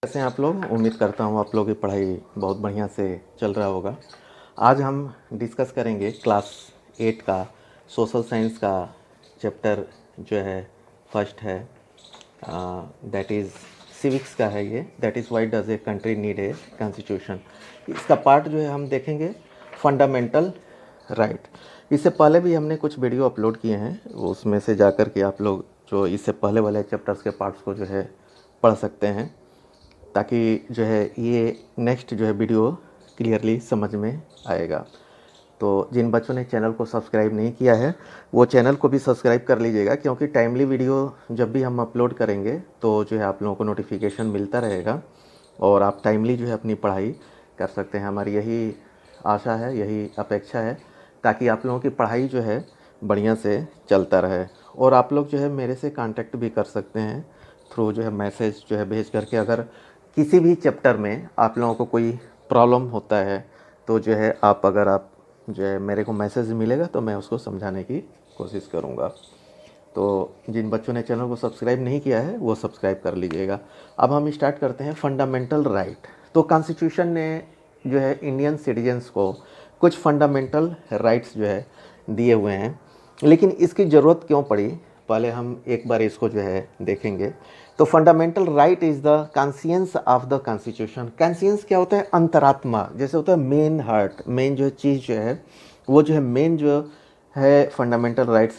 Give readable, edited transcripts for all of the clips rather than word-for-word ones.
कैसे हैं आप लोग। उम्मीद करता हूँ आप लोगों की पढ़ाई बहुत बढ़िया से चल रहा होगा। आज हम डिस्कस करेंगे क्लास 8 का सोशल साइंस का चैप्टर जो है फर्स्ट है, दैट इज़ सिविक्स का है ये, that is why does a country need a constitution. इसका पार्ट जो है हम देखेंगे फंडामेंटल राइट। इससे पहले भी हमने कुछ वीडियो अपलोड किए हैं, उसमें से जाकर के आप लोग जो इससे पहले वाले चैप्टर्स के पार्ट्स को जो है पढ़ सकते हैं, ताकि जो है ये नेक्स्ट जो है वीडियो क्लियरली समझ में आएगा। तो जिन बच्चों ने चैनल को सब्सक्राइब नहीं किया है वो चैनल को भी सब्सक्राइब कर लीजिएगा, क्योंकि टाइमली वीडियो जब भी हम अपलोड करेंगे तो जो है आप लोगों को नोटिफिकेशन मिलता रहेगा और आप टाइमली जो है अपनी पढ़ाई कर सकते हैं। हमारी यही आशा है, यही अपेक्षा है, ताकि आप लोगों की पढ़ाई जो है बढ़िया से चलता रहे। और आप लोग जो है मेरे से कांटेक्ट भी कर सकते हैं थ्रू जो है मैसेज जो है भेज करके। अगर किसी भी चैप्टर में आप लोगों को कोई प्रॉब्लम होता है तो जो है अगर आप जो है मेरे को मैसेज मिलेगा तो मैं उसको समझाने की कोशिश करूँगा। तो जिन बच्चों ने चैनल को सब्सक्राइब नहीं किया है वो सब्सक्राइब कर लीजिएगा। अब हम स्टार्ट करते हैं फंडामेंटल राइट। तो कॉन्स्टिट्यूशन ने जो है इंडियन सिटीजन्स को कुछ फंडामेंटल राइट्स जो है दिए हुए हैं, लेकिन इसकी ज़रूरत क्यों पड़ी पहले हम एक बार इसको जो है देखेंगे। तो fundamental right is the conscience of the constitution. Conscience क्या होता है? अंतरात्मा, जैसे होता है मेन हार्ट, मेन जो चीज़ जो है वो जो है मेन जो है फंडामेंटल राइट्स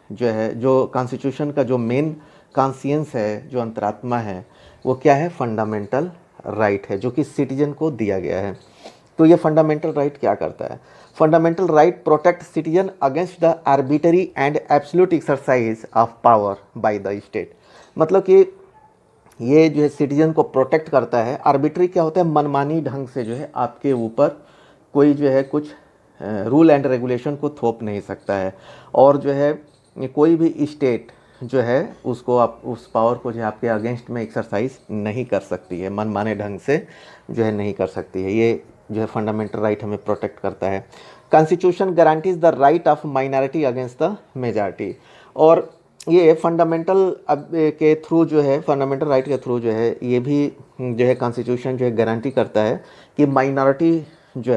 जो है, जो कॉन्स्टिट्यूशन का जो मेन कॉन्शियंस है, जो अंतरात्मा है, वो क्या है? फंडामेंटल राइट है, जो कि सिटीजन को दिया गया है। तो ये फंडामेंटल राइट क्या करता है? Fundamental right protect citizen against the arbitrary and absolute exercise of power by the state. मतलब कि ये जो है सिटीजन को प्रोटेक्ट करता है। आर्बिट्री क्या होता है? मनमानी ढंग से जो है आपके ऊपर कोई जो है कुछ रूल एंड रेगुलेशन को थोप नहीं सकता है, और जो है कोई भी स्टेट जो है उसको आप उस पावर को जो है आपके अगेंस्ट में एक्सरसाइज नहीं कर सकती है, मनमाने ढंग से जो है नहीं कर सकती है। ये जो है फंडामेंटल राइट हमें प्रोटेक्ट करता है। Constitution guarantees the right of minority against the majority. और ये फंडामेंटल के थ्रू जो है, फंडामेंटल राइट के थ्रू जो है ये भी जो है कॉन्स्टिट्यूशन जो है गारंटी करता है कि माइनॉरिटी जो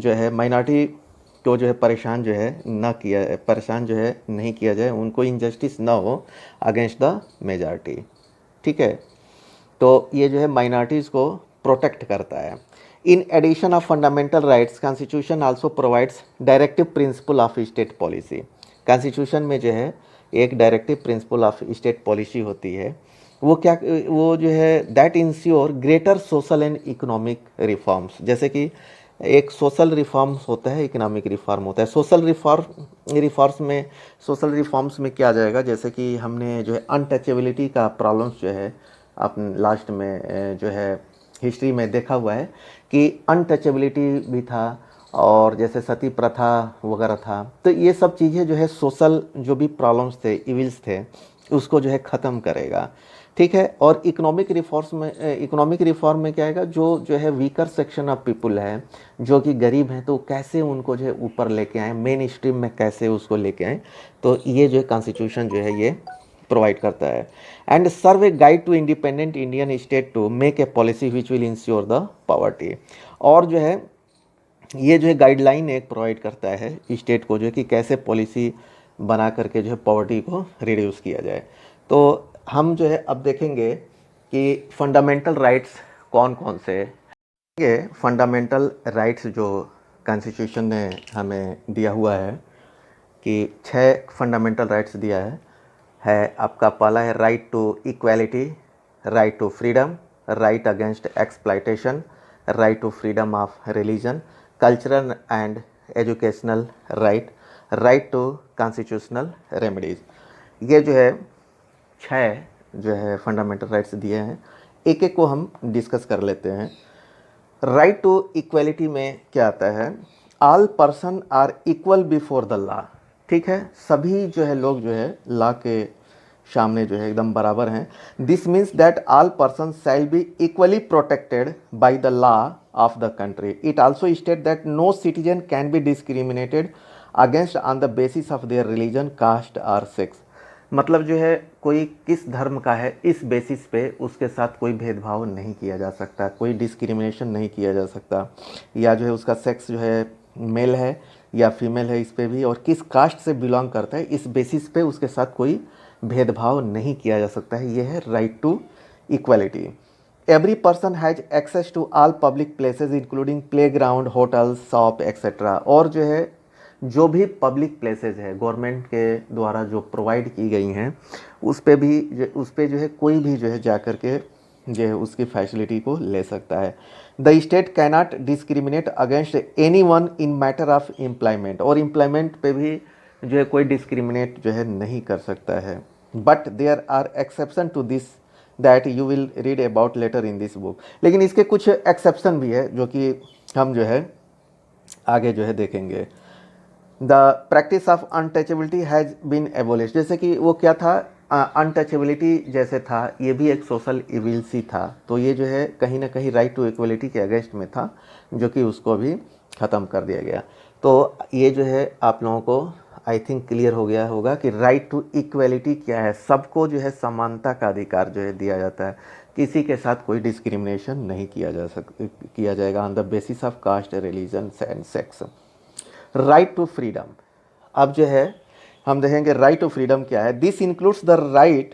है माइनॉरिटी को जो है परेशान जो है परेशान जो है नहीं किया जाए, उनको इनजस्टिस ना हो अगेंस्ट द मेजॉरिटी। ठीक है, तो ये जो है माइनॉरिटीज़ को प्रोटेक्ट करता है। In addition of fundamental rights constitution also provides directive principle of state policy. Constitution में जो है एक directive principle of state policy होती है, वो क्या, वो जो है that ensure greater social and economic reforms. जैसे कि एक सोशल रिफॉर्म्स होता है, इकोनॉमिक रिफॉर्म होता है। सोशल रिफॉर्म्स में क्या आ जाएगा? जैसे कि हमने जो है अनटचेबिलिटी का प्रॉब्लम्स जो है अपन लास्ट में जो है हिस्ट्री में देखा हुआ है कि अनटचेबिलिटी भी था, और जैसे सती प्रथा वगैरह था। तो ये सब चीज़ें जो है सोशल जो भी प्रॉब्लम्स थे, इविल्स थे, उसको जो है ख़त्म करेगा। ठीक है। और इकोनॉमिक रिफॉर्म में क्या आएगा? जो है वीकर सेक्शन ऑफ पीपल है, जो कि गरीब हैं, तो कैसे उनको जो है ऊपर लेके आए, मेन स्ट्रीम में कैसे उसको लेके आए, तो ये जो है कॉन्स्टिट्यूशन जो है ये प्रोवाइड करता है। And serve a guide to independent Indian state to make a policy which will ensure the poverty. और जो है ये जो है गाइडलाइन एक प्रोवाइड करता है स्टेट को, जो है कि कैसे पॉलिसी बना करके जो है पॉवर्टी को रिड्यूस किया जाए। तो हम जो है अब देखेंगे कि फंडामेंटल राइट्स कौन कौन से हैं। फंडामेंटल राइट्स जो कॉन्स्टिट्यूशन ने हमें दिया हुआ है कि 6 फंडामेंटल राइट्स दिया है आपका। पहला है right to equality, right to freedom, right against exploitation, right to freedom of religion, cultural and educational right, right to constitutional remedies. ये जो है 6 जो है फंडामेंटल राइट्स दिए हैं। एक एक को हम डिस्कस कर लेते हैं। राइट टू इक्वलिटी में क्या आता है? All person are equal before the law. ठीक है, सभी जो है लोग जो है लॉ के सामने जो है एकदम बराबर हैं। This means that all person shall be equally protected by the law of the country. It also state that no citizen can be discriminated against on the basis of their religion, caste और sex. मतलब जो है कोई किस धर्म का है इस बेसिस पे उसके साथ कोई भेदभाव नहीं किया जा सकता, कोई डिस्क्रिमिनेशन नहीं किया जा सकता, या जो है उसका सेक्स जो है मेल है या फीमेल है इस पे भी, और किस कास्ट से बिलोंग करता है इस बेसिस पे उसके साथ कोई भेदभाव नहीं किया जा सकता है। ये है right to equality. Every person has access to all public places including play ground, hotel, shop etcetera. और जो है जो भी पब्लिक प्लेसेस है गवर्नमेंट के द्वारा जो प्रोवाइड की गई हैं उस पे जो है कोई भी जो है जा कर के जो है उसकी फैसिलिटी को ले सकता है। The state cannot discriminate against any one in matter of employment. और एम्प्लॉयमेंट पे भी जो है कोई डिस्क्रिमिनेट जो है नहीं कर सकता है। But there are exception to this that you will read about later in this book. लेकिन इसके कुछ एक्सेप्शन भी है जो कि हम जो है आगे जो है देखेंगे। The practice of untouchability has been abolish. जैसे कि वो क्या था, अनटचेबिलिटी जैसे था ये भी एक सोशल इविल सी था, तो ये जो है कहीं ना कहीं राइट टू इक्वलिटी के अगेंस्ट में था, जो कि उसको भी ख़त्म कर दिया गया। तो ये जो है आप लोगों को आई थिंक क्लियर हो गया होगा कि राइट टू इक्वलिटी क्या है। सबको जो है समानता का अधिकार जो है दिया जाता है, किसी के साथ कोई डिस्क्रिमिनेशन नहीं किया जाएगा on the basis of caste, religion and sex. Right to freedom, अब जो है हम देखेंगे राइट टू फ्रीडम क्या है। This includes the right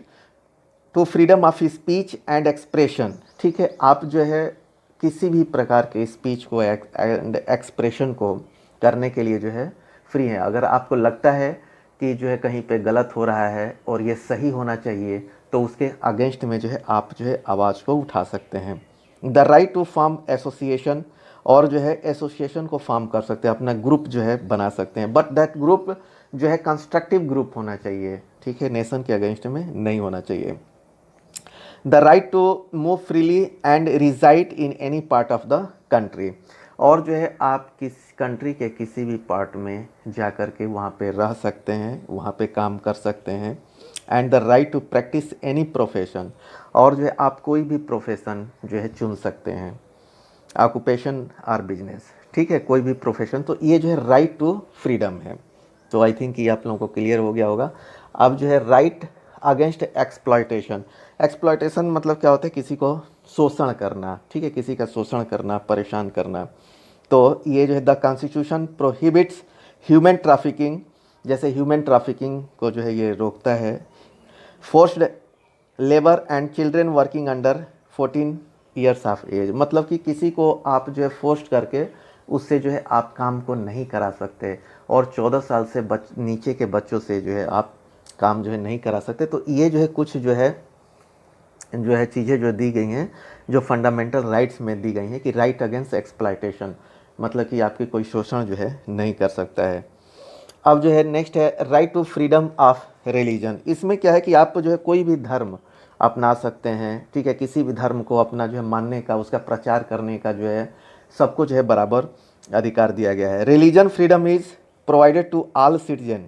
to freedom of speech and expression. ठीक है, आप जो है किसी भी प्रकार के स्पीच को एंड एक्सप्रेशन को करने के लिए जो है फ्री है। अगर आपको लगता है कि जो है कहीं पे गलत हो रहा है और ये सही होना चाहिए तो उसके अगेंस्ट में जो है आप जो है आवाज़ को उठा सकते हैं। The right to form association, और जो है एसोसिएशन को फॉर्म कर सकते हैं, अपना ग्रुप जो है बना सकते हैं, बट दैट ग्रुप जो है कंस्ट्रक्टिव ग्रुप होना चाहिए। ठीक है, नेशन के अगेंस्ट में नहीं होना चाहिए। The right to move freely and reside in any part of the country, और जो है आप किस कंट्री के किसी भी पार्ट में जा कर के वहाँ पे रह सकते हैं, वहाँ पे काम कर सकते हैं। And the right to practice any profession, और जो है आप कोई भी प्रोफेशन जो है चुन सकते हैं, ऑक्यूपेशन और बिजनेस। ठीक है, कोई भी प्रोफेशन, तो ये जो है राइट टू फ्रीडम है। तो आई थिंक ये आप लोगों को क्लियर हो गया होगा। अब जो है राइट अगेंस्ट एक्सप्लॉयटेशन। एक्सप्लॉयटेशन मतलब क्या होता है, किसी को शोषण करना। ठीक है, किसी का शोषण करना, परेशान करना। तो ये जो है the constitution prohibits human trafficking, जैसे ह्यूमन ट्रैफिकिंग को जो है ये रोकता है। Forced labour and children working under 14 years of age, मतलब कि किसी को आप जो है फोर्स करके उससे जो है आप काम को नहीं करा सकते, और 14 साल से नीचे के बच्चों से जो है आप काम जो है नहीं करा सकते। तो ये जो है कुछ जो है चीज़ें जो दी गई हैं, जो फंडामेंटल राइट्स में दी गई हैं कि राइट अगेंस्ट एक्सप्लॉयटेशन, मतलब कि आपकी कोई शोषण जो है नहीं कर सकता है। अब जो है नेक्स्ट है right to freedom of religion. इसमें क्या है कि आप जो है कोई भी धर्म अपना सकते हैं। ठीक है, किसी भी धर्म को अपना जो है मानने का, उसका प्रचार करने का जो है सबको जो है बराबर अधिकार दिया गया है। Religion freedom is provided to all citizen.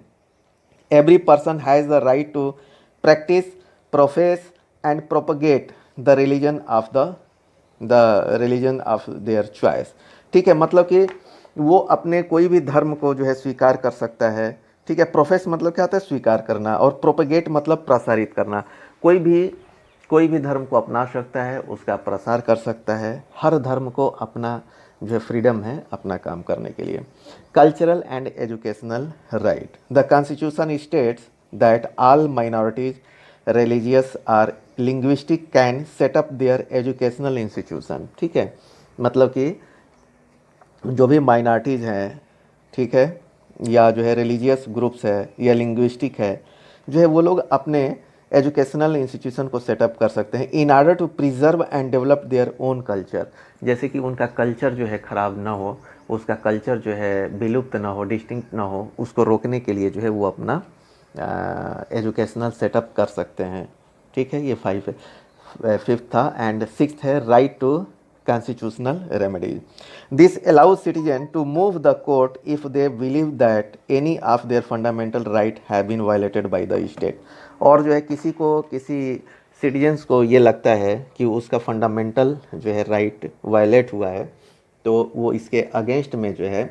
Every person has the right to practice, profess and propagate the religion of their choice. ठीक है, मतलब कि वो अपने कोई भी धर्म को जो है स्वीकार कर सकता है। ठीक है, प्रोफेस मतलब क्या होता है, स्वीकार करना, और प्रोपगेट मतलब प्रसारित करना। कोई भी धर्म को अपना सकता है, उसका प्रसार कर सकता है। हर धर्म को अपना जो है फ्रीडम है अपना काम करने के लिए। Cultural and educational right. The constitution states that all minorities, religious और linguistic can set up their educational institution. ठीक है, मतलब कि जो भी माइनॉरिटीज़ हैं, ठीक है, या जो है रिलीजियस ग्रुप्स है या लिंग्विस्टिक है, जो है वो लोग अपने एजुकेशनल इंस्टीट्यूशन को सेटअप कर सकते हैं in order to preserve and develop their own culture. जैसे कि उनका कल्चर जो है ख़राब ना हो, उसका कल्चर जो है विलुप्त ना हो, डिस्टिंक्ट ना हो, उसको रोकने के लिए जो है वो अपना एजुकेशनल सेटअप कर सकते हैं। ठीक है, ये 5th था। एंड 6th है right to constitutional remedies. This allows citizens to move the court if they believe that any of their fundamental right have been violated by the state. और जो है किसी सिटीजन्स को ये लगता है कि उसका फंडामेंटल जो है राइट वायलेट हुआ है, तो वो इसके अगेंस्ट में जो है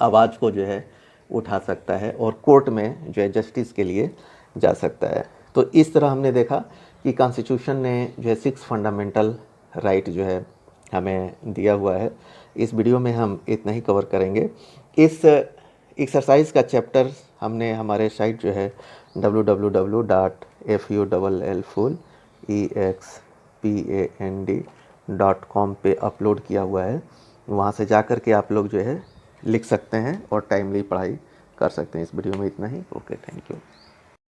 आवाज़ को जो है उठा सकता है और कोर्ट में जो है जस्टिस के लिए जा सकता है। तो इस तरह हमने देखा कि कॉन्स्टिट्यूशन ने जो है 6 फंडामेंटल राइट जो है हमें दिया हुआ है। इस वीडियो में हम इतना ही कवर करेंगे। इस एक्सरसाइज का चैप्टर हमने हमारे साइट जो है www.fullexpand.com पे अपलोड किया हुआ है। वहाँ से जा कर के आप लोग जो है लिख सकते हैं और टाइमली पढ़ाई कर सकते हैं। इस वीडियो में इतना ही। Okay, thank you.